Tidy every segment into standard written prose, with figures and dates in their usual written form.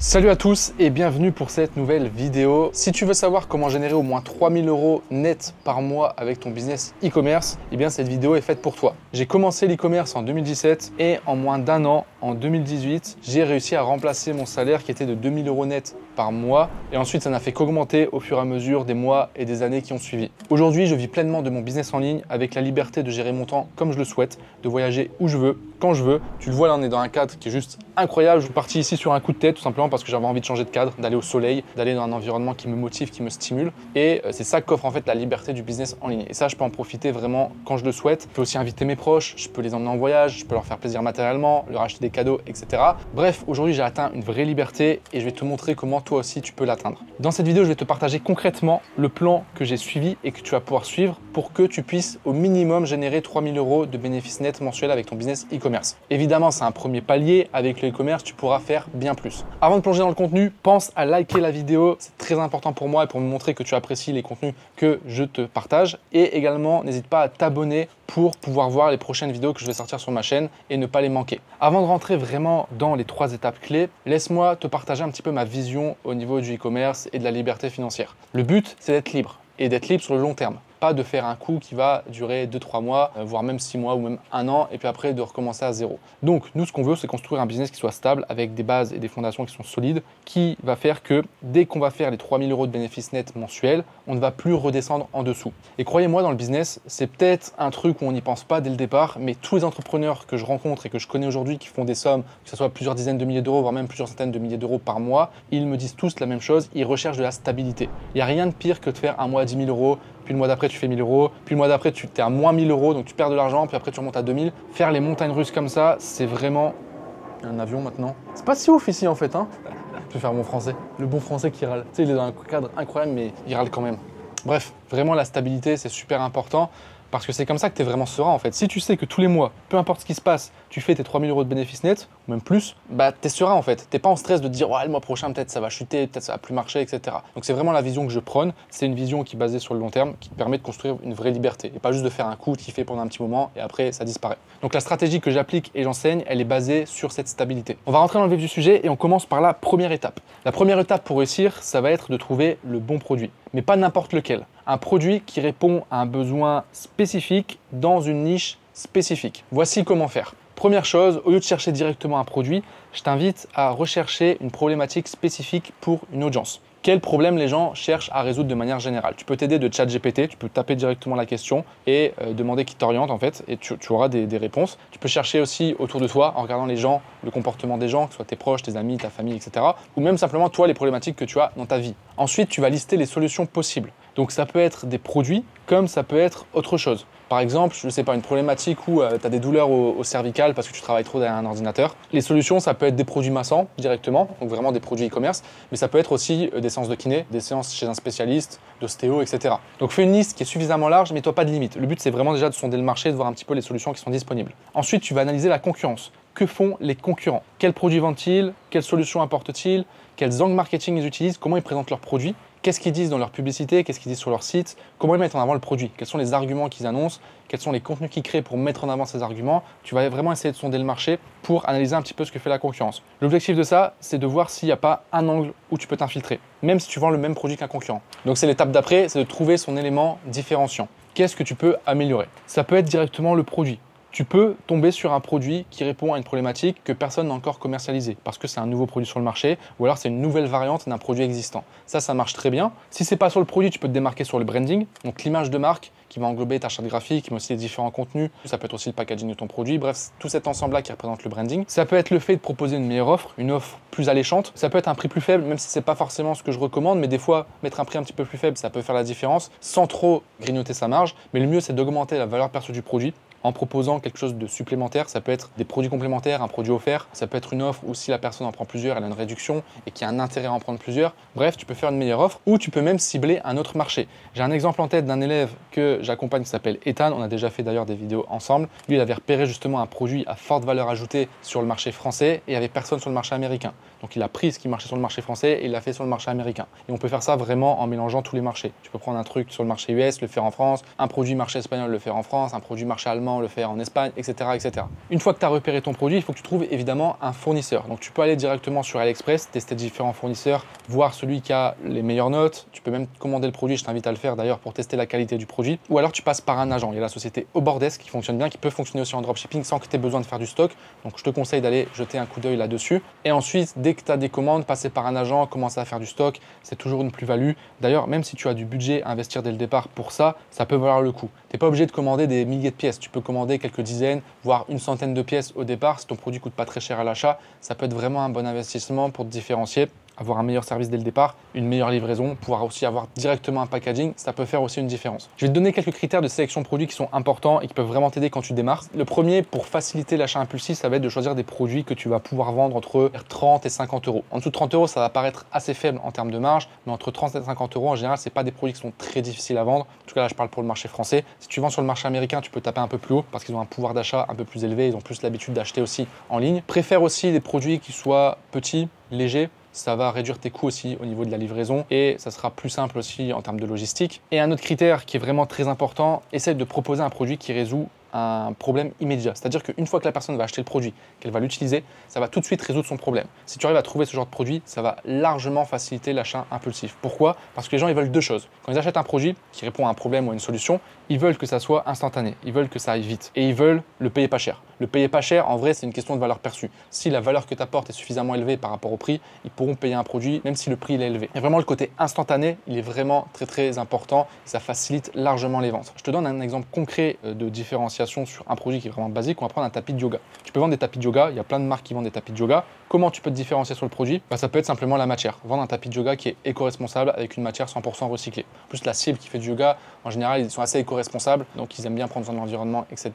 Salut à tous et bienvenue pour cette nouvelle vidéo. Si tu veux savoir comment générer au moins 3000 € net par mois avec ton business e-commerce, eh bien cette vidéo est faite pour toi. J'ai commencé l'e-commerce en 2017 et en moins d'un an, en 2018, j'ai réussi à remplacer mon salaire qui était de 2000 € net par mois et ensuite ça n'a fait qu'augmenter au fur et à mesure des mois et des années qui ont suivi. Aujourd'hui, je vis pleinement de mon business en ligne avec la liberté de gérer mon temps comme je le souhaite, de voyager où je veux, quand je veux. Tu le vois là, on est dans un cadre qui est juste incroyable. Je suis parti ici sur un coup de tête tout simplement parce que j'avais envie de changer de cadre, d'aller au soleil, d'aller dans un environnement qui me motive, qui me stimule. Et c'est ça qu'offre en fait la liberté du business en ligne. Et ça, je peux en profiter vraiment quand je le souhaite. Je peux aussi inviter mes proches, je peux les emmener en voyage, je peux leur faire plaisir matériellement, leur acheter des cadeaux, etc. Bref, aujourd'hui, j'ai atteint une vraie liberté et je vais te montrer comment toi aussi tu peux l'atteindre. Dans cette vidéo, je vais te partager concrètement le plan que j'ai suivi et que tu vas pouvoir suivre pour que tu puisses au minimum générer 3000 € de bénéfices nets mensuels avec ton business e-commerce. Évidemment, c'est un premier palier. Avec le e-commerce, tu pourras faire bien plus. Avant de plonger dans le contenu, pense à liker la vidéo. C'est très important pour moi et pour me montrer que tu apprécies les contenus que je te partage. Et également, n'hésite pas à t'abonner pour pouvoir voir les prochaines vidéos que je vais sortir sur ma chaîne et ne pas les manquer. Avant de rentrer vraiment dans les 3 étapes clés, laisse-moi te partager un petit peu ma vision au niveau du e-commerce et de la liberté financière. Le but, c'est d'être libre et d'être libre sur le long terme. Pas de faire un coup qui va durer 2-3 mois, voire même 6 mois ou même 1 an, et puis après de recommencer à zéro. Donc nous, ce qu'on veut, c'est construire un business qui soit stable, avec des bases et des fondations qui sont solides, qui va faire que dès qu'on va faire les 3000 € de bénéfices nets mensuels, on ne va plus redescendre en dessous. Et croyez-moi, dans le business, c'est peut-être un truc où on n'y pense pas dès le départ, mais tous les entrepreneurs que je rencontre et que je connais aujourd'hui qui font des sommes, que ce soit plusieurs dizaines de milliers d'euros, voire même plusieurs centaines de milliers d'euros par mois, ils me disent tous la même chose, ils recherchent de la stabilité. Il n'y a rien de pire que de faire un mois à 10 000 €, puis le mois d'après tu fais 1000 €, puis le mois d'après tu es à moins 1000 €, donc tu perds de l'argent, puis après tu remontes à 2000. Faire les montagnes russes comme ça, c'est vraiment... Il y a un avion maintenant. C'est pas si ouf ici en fait, hein. Je vais faire mon français, le bon français qui râle. Tu sais, il est dans un cadre incroyable, mais il râle quand même. Bref, vraiment la stabilité, c'est super important. Parce que c'est comme ça que tu es vraiment serein en fait. Si tu sais que tous les mois, peu importe ce qui se passe, tu fais tes 3000 € de bénéfices nets, ou même plus, bah tu es serein en fait. Tu n'es pas en stress de te dire ouais, le mois prochain peut-être ça va chuter, peut-être ça va plus marcher, etc. Donc c'est vraiment la vision que je prône. C'est une vision qui est basée sur le long terme, qui te permet de construire une vraie liberté. Et pas juste de faire un coup, tu fais pendant un petit moment et après ça disparaît. Donc la stratégie que j'applique et j'enseigne, elle est basée sur cette stabilité. On va rentrer dans le vif du sujet et on commence par la première étape. La première étape pour réussir, ça va être de trouver le bon produit. Mais pas n'importe lequel. Un produit qui répond à un besoin spécifique dans une niche spécifique. Voici comment faire. Première chose, au lieu de chercher directement un produit, je t'invite à rechercher une problématique spécifique pour une audience. Quel problème les gens cherchent à résoudre de manière générale? Tu peux t'aider de ChatGPT, tu peux taper directement la question et demander qu'il t'oriente en fait et tu auras des réponses. Tu peux chercher aussi autour de toi en regardant les gens, le comportement des gens, que ce soit tes proches, tes amis, ta famille, etc. Ou même simplement toi les problématiques que tu as dans ta vie. Ensuite, tu vas lister les solutions possibles. Donc ça peut être des produits comme ça peut être autre chose. Par exemple, je ne sais pas, une problématique où tu as des douleurs au cervical parce que tu travailles trop derrière un ordinateur. Les solutions, ça peut être des produits massants directement, donc vraiment des produits e-commerce, mais ça peut être aussi des séances de kiné, des séances chez un spécialiste, d'ostéo, etc. Donc fais une liste qui est suffisamment large, mais toi pas de limite. Le but, c'est vraiment déjà de sonder le marché, de voir un petit peu les solutions qui sont disponibles. Ensuite, tu vas analyser la concurrence. Que font les concurrents? Quels produits vendent-ils? Quelles solutions apportent-ils? Quels angles marketing ils utilisent? Comment ils présentent leurs produits? Qu'est-ce qu'ils disent dans leur publicité? Qu'est-ce qu'ils disent sur leur site? Comment ils mettent en avant le produit? Quels sont les arguments qu'ils annoncent? Quels sont les contenus qu'ils créent pour mettre en avant ces arguments? Tu vas vraiment essayer de sonder le marché pour analyser un petit peu ce que fait la concurrence. L'objectif de ça, c'est de voir s'il n'y a pas un angle où tu peux t'infiltrer, même si tu vends le même produit qu'un concurrent. Donc c'est l'étape d'après, c'est de trouver son élément différenciant. Qu'est-ce que tu peux améliorer? Ça peut être directement le produit. Tu peux tomber sur un produit qui répond à une problématique que personne n'a encore commercialisée parce que c'est un nouveau produit sur le marché ou alors c'est une nouvelle variante d'un produit existant. Ça marche très bien. Si ce n'est pas sur le produit, tu peux te démarquer sur le branding, donc l'image de marque qui va englober ta charte graphique, mais aussi les différents contenus. Ça peut être aussi le packaging de ton produit. Bref, tout cet ensemble-là qui représente le branding. Ça peut être le fait de proposer une meilleure offre, une offre plus alléchante. Ça peut être un prix plus faible, même si ce n'est pas forcément ce que je recommande, mais des fois, mettre un prix un petit peu plus faible, ça peut faire la différence sans trop grignoter sa marge. Mais le mieux, c'est d'augmenter la valeur perçue du produit en proposant quelque chose de supplémentaire. Ça peut être des produits complémentaires, un produit offert. Ça peut être une offre où si la personne en prend plusieurs, elle a une réduction et qu'il y a un intérêt à en prendre plusieurs. Bref, tu peux faire une meilleure offre ou tu peux même cibler un autre marché. J'ai un exemple en tête d'un élève que j'accompagne qui s'appelle Ethan. On a déjà fait d'ailleurs des vidéos ensemble. Lui, il avait repéré justement un produit à forte valeur ajoutée sur le marché français et il n'y avait personne sur le marché américain. Donc il a pris ce qui marchait sur le marché français et il l'a fait sur le marché américain. Et on peut faire ça vraiment en mélangeant tous les marchés. Tu peux prendre un truc sur le marché US, le faire en France, un produit marché espagnol, le faire en France, un produit marché allemand, également le faire en Espagne, etc., etc. Une fois que tu as repéré ton produit, il faut que tu trouves évidemment un fournisseur. Donc tu peux aller directement sur AliExpress, tester différents fournisseurs, voir celui qui a les meilleures notes. Tu peux même commander le produit, je t'invite à le faire d'ailleurs pour tester la qualité du produit. Ou alors tu passes par un agent. Il y a la société Obordesk qui fonctionne bien, qui peut fonctionner aussi en dropshipping sans que tu aies besoin de faire du stock. Donc je te conseille d'aller jeter un coup d'œil là-dessus. Et ensuite, dès que tu as des commandes, passer par un agent, commencer à faire du stock, c'est toujours une plus-value. D'ailleurs, même si tu as du budget à investir dès le départ pour ça, ça peut valoir le coup. Tu n'es pas obligé de commander des milliers de pièces. Tu peux commander quelques dizaines, voire une centaine de pièces au départ. Si ton produit coûte pas très cher à l'achat, ça peut être vraiment un bon investissement pour te différencier, avoir un meilleur service dès le départ, une meilleure livraison, pouvoir aussi avoir directement un packaging, ça peut faire aussi une différence. Je vais te donner quelques critères de sélection de produits qui sont importants et qui peuvent vraiment t'aider quand tu démarres. Le premier, pour faciliter l'achat impulsif, ça va être de choisir des produits que tu vas pouvoir vendre entre 30 et 50 euros. En dessous de 30 euros, ça va paraître assez faible en termes de marge, mais entre 30 et 50 euros, en général, c'est pas des produits qui sont très difficiles à vendre. En tout cas, là, je parle pour le marché français. Si tu vends sur le marché américain, tu peux taper un peu plus haut parce qu'ils ont un pouvoir d'achat un peu plus élevé, ils ont plus l'habitude d'acheter aussi en ligne. Préfère aussi des produits qui soient petits, légers. Ça va réduire tes coûts aussi au niveau de la livraison et ça sera plus simple aussi en termes de logistique. Et un autre critère qui est vraiment très important, essaie de proposer un produit qui résout un problème immédiat. C'est-à-dire qu'une fois que la personne va acheter le produit, qu'elle va l'utiliser, ça va tout de suite résoudre son problème. Si tu arrives à trouver ce genre de produit, ça va largement faciliter l'achat impulsif. Pourquoi? Parce que les gens, ils veulent deux choses. Quand ils achètent un produit qui répond à un problème ou à une solution, ils veulent que ça soit instantané, ils veulent que ça aille vite et ils veulent le payer pas cher. Le payer pas cher, en vrai, c'est une question de valeur perçue. Si la valeur que tu apportes est suffisamment élevée par rapport au prix, ils pourront payer un produit même si le prix est élevé. Et vraiment, le côté instantané, il est vraiment très très important. Ça facilite largement les ventes. Je te donne un exemple concret de différenciation sur un produit qui est vraiment basique. On va prendre un tapis de yoga. Tu peux vendre des tapis de yoga, il y a plein de marques qui vendent des tapis de yoga. Comment tu peux te différencier sur le produit? Ça peut être simplement la matière. Vendre un tapis de yoga qui est éco-responsable avec une matière 100% recyclée. En plus, la cible qui fait du yoga, en général, ils sont assez éco-responsables, donc ils aiment bien prendre soin de l'environnement, etc.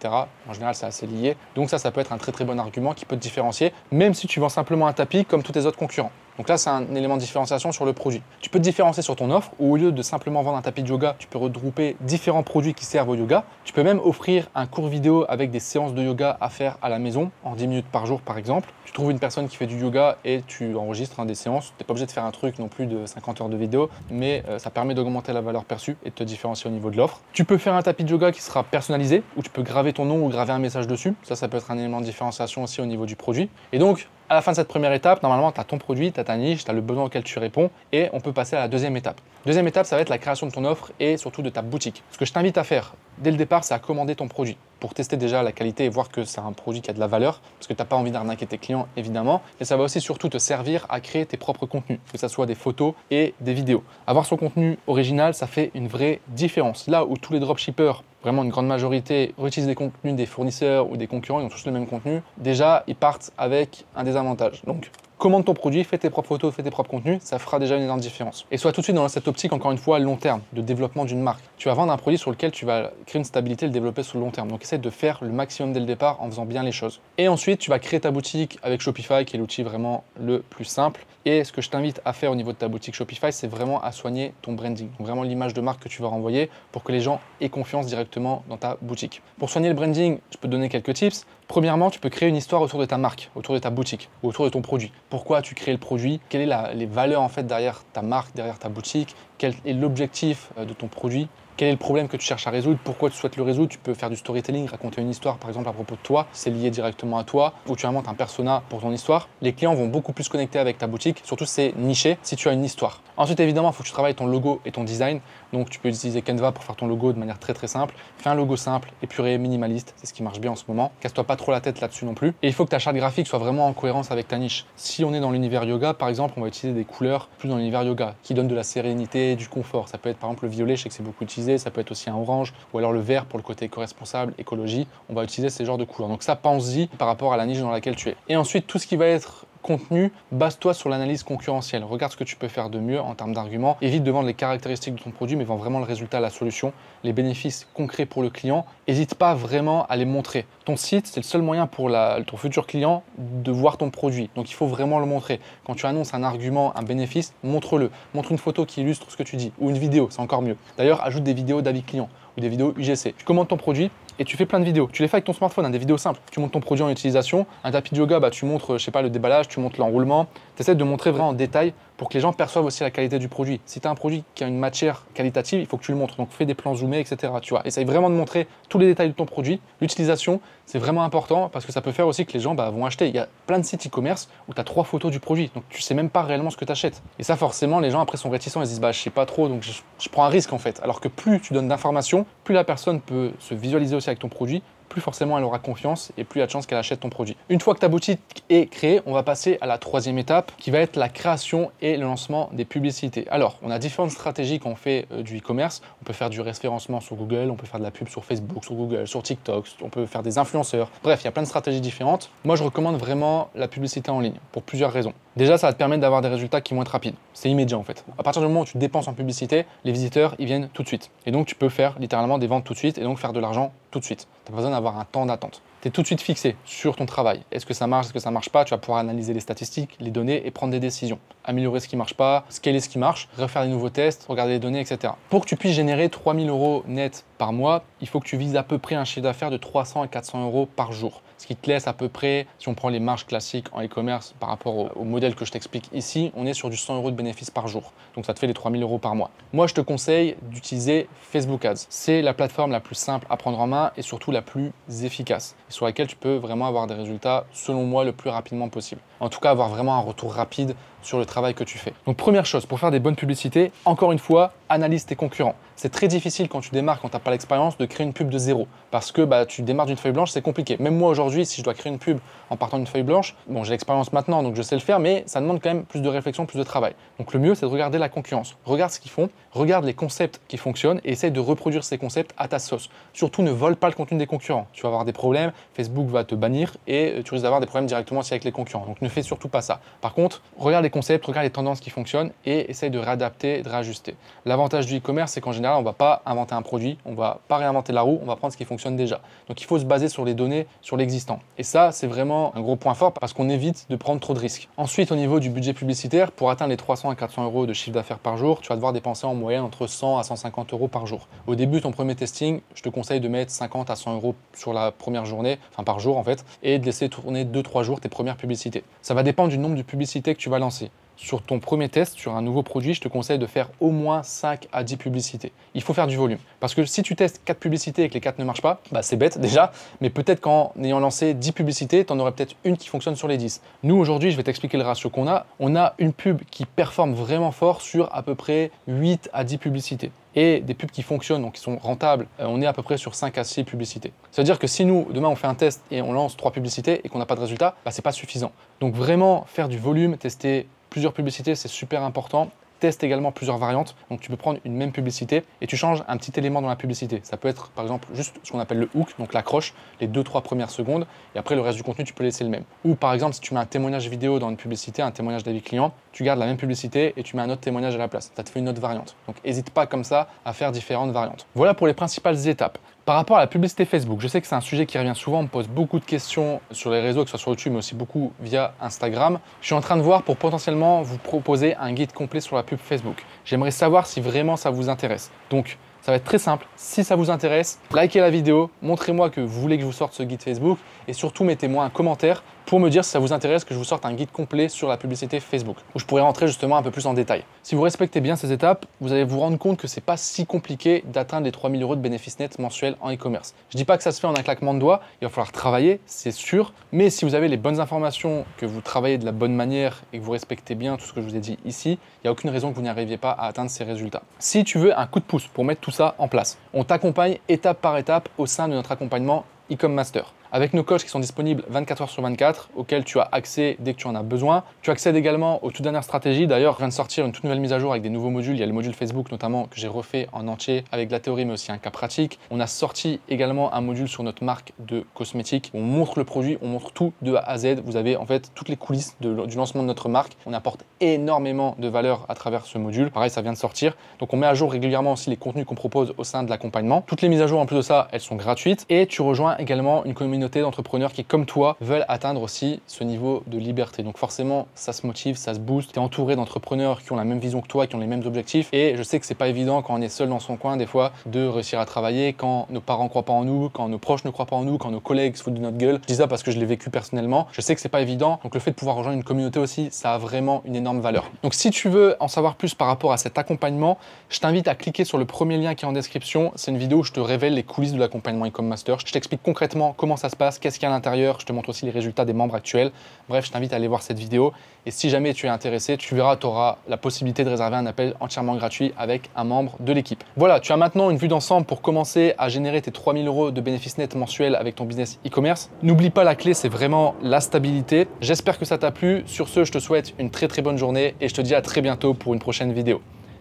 En général, c'est assez lié. Donc ça peut être un très très bon argument qui peut te différencier, même si tu vends simplement un tapis comme tous tes autres concurrents. Donc là, c'est un élément de différenciation sur le produit. Tu peux te différencier sur ton offre où au lieu de simplement vendre un tapis de yoga, tu peux regrouper différents produits qui servent au yoga. Tu peux même offrir un cours vidéo avec des séances de yoga à faire à la maison en 10 minutes par jour par exemple. Tu trouves une personne qui fait du yoga et tu enregistres des séances. Tu n'es pas obligé de faire un truc non plus de 50 heures de vidéo, mais ça permet d'augmenter la valeur perçue et de te différencier au niveau de l'offre. Tu peux faire un tapis de yoga qui sera personnalisé où tu peux graver ton nom ou graver un message dessus. Ça peut être un élément de différenciation aussi au niveau du produit. Et donc, à la fin de cette première étape, normalement, tu as ton produit, tu as ta niche, tu as le besoin auquel tu réponds et on peut passer à la deuxième étape. Deuxième étape, ça va être la création de ton offre et surtout de ta boutique. Ce que je t'invite à faire dès le départ, c'est à commander ton produit pour tester déjà la qualité et voir que c'est un produit qui a de la valeur parce que tu n'as pas envie d'arnaquer tes clients évidemment. Et ça va aussi surtout te servir à créer tes propres contenus, que ce soit des photos et des vidéos. Avoir son contenu original, ça fait une vraie différence. Là où tous les dropshippers, vraiment une grande majorité, utilisent des contenus des fournisseurs ou des concurrents, ils ont tous le même contenu, déjà ils partent avec un désavantage. Donc commande ton produit, fais tes propres photos, fais tes propres contenus, ça fera déjà une énorme différence. Et sois tout de suite dans cette optique, encore une fois, long terme, de développement d'une marque. Tu vas vendre un produit sur lequel tu vas créer une stabilité et le développer sur le long terme. Donc essaie de faire le maximum dès le départ en faisant bien les choses. Et ensuite, tu vas créer ta boutique avec Shopify, qui est l'outil vraiment le plus simple. Et ce que je t'invite à faire au niveau de ta boutique Shopify, c'est vraiment à soigner ton branding. Donc vraiment l'image de marque que tu vas renvoyer pour que les gens aient confiance directement dans ta boutique. Pour soigner le branding, je peux te donner quelques tips. Premièrement, tu peux créer une histoire autour de ta marque, autour de ta boutique, ou autour de ton produit. Pourquoi tu crées le produit? Quelles sont les valeurs en fait derrière ta marque, derrière ta boutique? Quel est l'objectif de ton produit? Quel est le problème que tu cherches à résoudre? Pourquoi tu souhaites le résoudre? Tu peux faire du storytelling, raconter une histoire par exemple à propos de toi, c'est lié directement à toi, ou tu inventes un persona pour ton histoire. Les clients vont beaucoup plus connecter avec ta boutique, surtout c'est niché si tu as une histoire. Ensuite évidemment, il faut que tu travailles ton logo et ton design. Donc tu peux utiliser Canva pour faire ton logo de manière très très simple. Fais un logo simple, épuré, minimaliste, c'est ce qui marche bien en ce moment. Casse-toi pas trop la tête là-dessus non plus. Et il faut que ta charte graphique soit vraiment en cohérence avec ta niche. Si on est dans l'univers yoga par exemple, on va utiliser des couleurs plus dans l'univers yoga qui donnent de la sérénité, du confort. Ça peut être par exemple le violet, je sais que c'est beaucoup utilisé, ça peut être aussi un orange ou alors le vert pour le côté éco-responsable, écologie. On va utiliser ces genres de couleurs. Donc ça, pense-y par rapport à la niche dans laquelle tu es. Et ensuite, tout ce qui va être contenu, base-toi sur l'analyse concurrentielle. Regarde ce que tu peux faire de mieux en termes d'arguments. Évite de vendre les caractéristiques de ton produit, mais vends vraiment le résultat, la solution, les bénéfices concrets pour le client. N'hésite pas vraiment à les montrer. Ton site, c'est le seul moyen pour ton futur client de voir ton produit. Donc il faut vraiment le montrer. Quand tu annonces un argument, un bénéfice, montre-le. Montre une photo qui illustre ce que tu dis ou une vidéo, c'est encore mieux. D'ailleurs, ajoute des vidéos d'avis client ou des vidéos UGC. Tu commandes ton produit et tu fais plein de vidéos. Tu les fais avec ton smartphone, des vidéos simples. Tu montres ton produit en utilisation. Un tapis de yoga, tu montres, je sais pas, le déballage, tu montres l'enroulement, Tu essaies de montrer vraiment en détail pour que les gens perçoivent aussi la qualité du produit. Si tu as un produit qui a une matière qualitative, il faut que tu le montres. Donc fais des plans zoomés, etc. Tu vois, essaye vraiment de montrer tous les détails de ton produit. L'utilisation, c'est vraiment important parce que ça peut faire aussi que les gens vont acheter. Il y a plein de sites e-commerce où tu as 3 photos du produit. Donc tu sais même pas réellement ce que tu achètes. Et ça, forcément, les gens après sont réticents. Ils se disent je sais pas trop, donc je prends un risque en fait. Alors que plus tu donnes d'informations, plus la personne peut se visualiser aussi avec ton produit, plus forcément elle aura confiance et plus il y a de chances qu'elle achète ton produit. Une fois que ta boutique est créée, on va passer à la 3e étape qui va être la création et le lancement des publicités. Alors, on a différentes stratégies quand on fait du e-commerce. On peut faire du référencement sur Google, on peut faire de la pub sur Facebook, sur Google, sur TikTok, on peut faire des influenceurs. Bref, il y a plein de stratégies différentes. Moi, je recommande vraiment la publicité en ligne pour plusieurs raisons. Déjà, ça va te permettre d'avoir des résultats qui vont être rapides. C'est immédiat en fait. À partir du moment où tu dépenses en publicité, les visiteurs, ils viennent tout de suite. Et donc, tu peux faire littéralement des ventes tout de suite et donc faire de l'argent tout de suite. Tu n'as pas besoin d'avoir un temps d'attente. Tu es tout de suite fixé sur ton travail. Est-ce que ça marche, est-ce que ça ne marche pas? Tu vas pouvoir analyser les statistiques, les données et prendre des décisions. Améliorer ce qui ne marche pas, scaler ce qui marche, refaire des nouveaux tests, regarder les données, etc. Pour que tu puisses générer 3 000 € net par mois, il faut que tu vises à peu près un chiffre d'affaires de 300 à 400 € par jour. Ce qui te laisse à peu près, si on prend les marges classiques en e-commerce par rapport au modèle que je t'explique ici, on est sur du 100 € de bénéfice par jour. Donc ça te fait les 3 000 € par mois. Moi, je te conseille d'utiliser Facebook Ads. C'est la plateforme la plus simple à prendre en main et surtout la plus efficace et sur laquelle tu peux vraiment avoir des résultats, selon moi, le plus rapidement possible. En tout cas, avoir vraiment un retour rapide sur le travail que tu fais. Donc première chose, pour faire des bonnes publicités, encore une fois, analyse tes concurrents. C'est très difficile quand tu démarres, quand tu n'as pas l'expérience, de créer une pub de zéro. Parce que tu démarres d'une feuille blanche, c'est compliqué. Même moi aujourd'hui, si je dois créer une pub en partant d'une feuille blanche, bon, j'ai l'expérience maintenant, donc je sais le faire, mais ça demande quand même plus de réflexion, plus de travail. Donc le mieux, c'est de regarder la concurrence. Regarde ce qu'ils font, regarde les concepts qui fonctionnent et essaye de reproduire ces concepts à ta sauce. Surtout, ne vole pas le contenu des concurrents. Tu vas avoir des problèmes, Facebook va te bannir et tu risques d'avoir des problèmes directement aussi avec les concurrents. Donc ne fais surtout pas ça. Par contre, regarde les concepts, regarde les tendances qui fonctionnent et essaye de réadapter, de réajuster. L'avantage du e-commerce, c'est qu'en général, on ne va pas inventer un produit, on ne va pas réinventer la roue, on va prendre ce qui fonctionne déjà. Donc il faut se baser sur les données, sur l'existant. Et ça, c'est vraiment un gros point fort parce qu'on évite de prendre trop de risques. Ensuite, au niveau du budget publicitaire, pour atteindre les 300 à 400 € de chiffre d'affaires par jour, tu vas devoir dépenser en moyenne entre 100 à 150 € par jour. Au début, ton premier testing, je te conseille de mettre 50 à 100 € sur la première journée, enfin par jour en fait, et de laisser tourner 2-3 jours tes premières publicités. Ça va dépendre du nombre de publicités que tu vas lancer. Sur ton premier test, sur un nouveau produit, je te conseille de faire au moins 5 à 10 publicités. Il faut faire du volume. Parce que si tu testes 4 publicités et que les 4 ne marchent pas, c'est bête déjà, mais peut-être qu'en ayant lancé 10 publicités, tu en aurais peut-être une qui fonctionne sur les 10. Nous, aujourd'hui, je vais t'expliquer le ratio qu'on a. On a une pub qui performe vraiment fort sur à peu près 8 à 10 publicités. Et des pubs qui fonctionnent, donc qui sont rentables, on est à peu près sur 5 à 6 publicités. Ça veut dire que si nous, demain, on fait un test et on lance 3 publicités et qu'on n'a pas de résultat, c'est pas suffisant. Donc vraiment, faire du volume, tester plusieurs publicités, c'est super important. Teste également plusieurs variantes. Donc tu peux prendre une même publicité et tu changes un petit élément dans la publicité. Ça peut être par exemple juste ce qu'on appelle le hook, donc l'accroche, les 2-3 premières secondes et après le reste du contenu tu peux laisser le même. Ou par exemple si tu mets un témoignage vidéo dans une publicité, un témoignage d'avis client, tu gardes la même publicité et tu mets un autre témoignage à la place. Ça te fait une autre variante. Donc n'hésite pas comme ça à faire différentes variantes. Voilà pour les principales étapes. Par rapport à la publicité Facebook, je sais que c'est un sujet qui revient souvent, on me pose beaucoup de questions sur les réseaux, que ce soit sur YouTube, mais aussi beaucoup via Instagram. Je suis en train de voir pour potentiellement vous proposer un guide complet sur la pub Facebook. J'aimerais savoir si vraiment ça vous intéresse. Donc, ça va être très simple. Si ça vous intéresse, likez la vidéo, montrez-moi que vous voulez que je vous sorte ce guide Facebook et surtout mettez-moi un commentaire pour me dire si ça vous intéresse que je vous sorte un guide complet sur la publicité Facebook où je pourrais rentrer justement un peu plus en détail. Si vous respectez bien ces étapes, vous allez vous rendre compte que c'est pas si compliqué d'atteindre les 3 000 € de bénéfices nets mensuels en e-commerce. Je dis pas que ça se fait en un claquement de doigts, il va falloir travailler, c'est sûr, mais si vous avez les bonnes informations, que vous travaillez de la bonne manière et que vous respectez bien tout ce que je vous ai dit ici, il n'y a aucune raison que vous n'arriviez pas à atteindre ces résultats. Si tu veux un coup de pouce pour mettre tout ça en place, on t'accompagne étape par étape au sein de notre accompagnement e-com master. Avec nos coachs qui sont disponibles 24 heures sur 24, auxquels tu as accès dès que tu en as besoin. Tu accèdes également aux toutes dernières stratégies. D'ailleurs, je viens de sortir une toute nouvelle mise à jour avec des nouveaux modules. Il y a le module Facebook notamment que j'ai refait en entier avec de la théorie mais aussi un cas pratique. On a sorti également un module sur notre marque de cosmétiques. On montre le produit, on montre tout de A à Z. Vous avez en fait toutes les coulisses du lancement de notre marque. On apporte énormément de valeur à travers ce module. Pareil, ça vient de sortir. Donc on met à jour régulièrement aussi les contenus qu'on propose au sein de l'accompagnement. Toutes les mises à jour en plus de ça, elles sont gratuites. Et tu rejoins également une communauté communauté d'entrepreneurs qui, comme toi, veulent atteindre aussi ce niveau de liberté. Donc forcément, ça se motive, ça se booste. Tu es entouré d'entrepreneurs qui ont la même vision que toi, qui ont les mêmes objectifs. Et je sais que c'est pas évident quand on est seul dans son coin, des fois, de réussir à travailler, quand nos parents ne croient pas en nous, quand nos proches ne croient pas en nous, quand nos collègues se foutent de notre gueule. Je dis ça parce que je l'ai vécu personnellement. Je sais que c'est pas évident. Donc le fait de pouvoir rejoindre une communauté aussi, ça a vraiment une énorme valeur. Donc si tu veux en savoir plus par rapport à cet accompagnement, je t'invite à cliquer sur le premier lien qui est en description. C'est une vidéo où je te révèle les coulisses de l'accompagnement Ecom Master. Je t'explique concrètement comment ça se passe, qu'est-ce qu'il y a à l'intérieur. Je te montre aussi les résultats des membres actuels. Bref, je t'invite à aller voir cette vidéo. Et si jamais tu es intéressé, tu verras, tu auras la possibilité de réserver un appel entièrement gratuit avec un membre de l'équipe. Voilà, tu as maintenant une vue d'ensemble pour commencer à générer tes 3 000 € de bénéfices nets mensuels avec ton business e-commerce. N'oublie pas, la clé, c'est vraiment la stabilité. J'espère que ça t'a plu. Sur ce, je te souhaite une très bonne journée et je te dis à très bientôt pour une prochaine vidéo.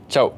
Ciao!